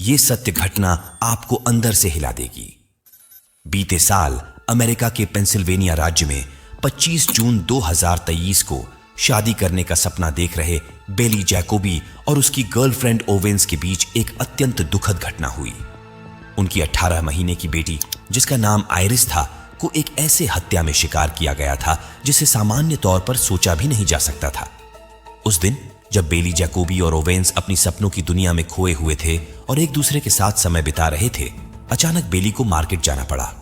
ये सत्य घटना आपको अंदर से हिला देगी। बीते साल अमेरिका के पेंसिल्वेनिया राज्य में 25 जून 2023 को शादी करने का सपना देख रहे बेली जैकोबी और उसकी गर्लफ्रेंड ओवेंस के बीच एक अत्यंत दुखद घटना हुई। उनकी 18 महीने की बेटी, जिसका नाम आइरिस था, को एक ऐसे हत्या में शिकार किया गया था जिसे सामान्य तौर पर सोचा भी नहीं जा सकता था। उस दिन जब बेली जैकोबी और ओवेंस अपनी सपनों की दुनिया में खोए हुए थे और एक दूसरे के साथ समय बिता रहे थे, अचानक बेली को मार्केट जाना पड़ा।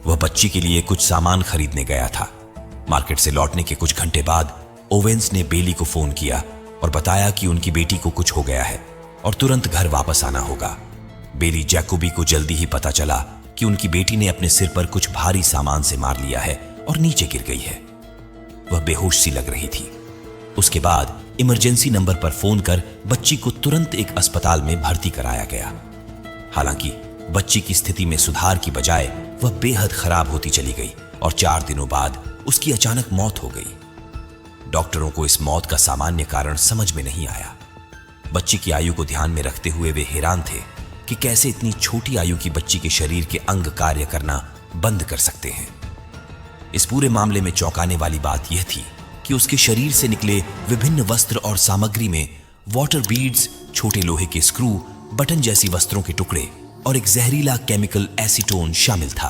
वह बच्ची के लिए कुछ सामान खरीदने गया था। मार्केट से लौटने के कुछ घंटे बाद ओवेंस ने बेली को फोन किया और बताया कि उनकी बेटी को कुछ हो गया है और तुरंत घर वापस आना होगा। बेली जैकोबी को जल्दी ही पता चला कि उनकी बेटी ने अपने सिर पर कुछ भारी सामान से मार लिया है और नीचे गिर गई है। वह बेहोश सी लग रही थी। उसके बाद इमरजेंसी नंबर पर फोन कर बच्ची को तुरंत एक अस्पताल में भर्ती कराया गया। हालांकि बच्ची की स्थिति में सुधार की बजाय वह बेहद खराब होती चली गई और 4 दिनों बाद उसकी अचानक मौत हो गई। डॉक्टरों को इस मौत का सामान्य कारण समझ में नहीं आया। बच्ची की आयु को ध्यान में रखते हुए वे हैरान थे कि कैसे इतनी छोटी आयु की बच्ची के शरीर के अंग कार्य करना बंद कर सकते हैं। इस पूरे मामले में चौंकाने वाली बात यह थी कि उसके शरीर से निकले विभिन्न वस्त्र और सामग्री में वाटर बीड्स, छोटे लोहे के स्क्रू, बटन जैसी वस्त्रों के टुकड़े और एक जहरीला केमिकल एसीटोन शामिल था।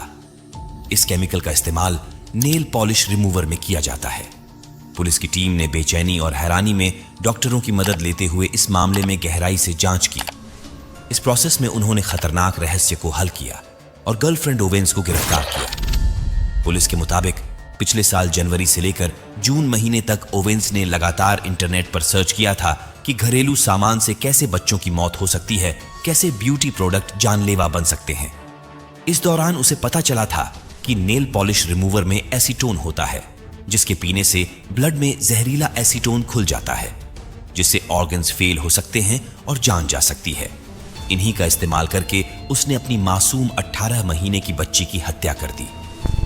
इस केमिकल का इस्तेमाल नेल पॉलिश रिमूवर में किया जाता है। पुलिस की टीम ने बेचैनी और हैरानी में डॉक्टरों की मदद लेते हुए इस मामले में गहराई से जांच की। इस प्रोसेस में उन्होंने खतरनाक रहस्य को हल किया और गर्लफ्रेंड ओवेंस को गिरफ्तार किया। पुलिस के मुताबिक पिछले साल जनवरी से लेकर जून महीने तक ओवेंस ने लगातार इंटरनेट पर सर्च किया था कि घरेलू सामान से कैसे बच्चों की मौत हो सकती है, कैसे ब्यूटी प्रोडक्ट जानलेवा बन सकते हैं। इस दौरान उसे पता चला था कि नेल पॉलिश रिमूवर में एसीटोन होता है, जिसके पीने से ब्लड में जहरीला एसीटोन खुल जाता है, जिससे ऑर्गन्स फेल हो सकते हैं और जान जा सकती है। इन्हीं का इस्तेमाल करके उसने अपनी मासूम 18 महीने की बच्ची की हत्या कर दी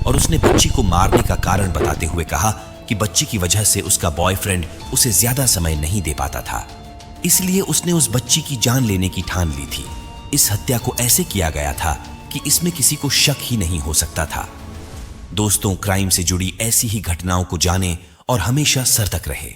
और उसने बच्ची को मारने का कारण बताते हुए कहा कि बच्ची की वजह से उसका बॉयफ्रेंड उसे ज्यादा समय नहीं दे पाता था, इसलिए उसने उस बच्ची की जान लेने की ठान ली थी। इस हत्या को ऐसे किया गया था कि इसमें किसी को शक ही नहीं हो सकता था। दोस्तों, क्राइम से जुड़ी ऐसी ही घटनाओं को जानें और हमेशा सतर्क रहें।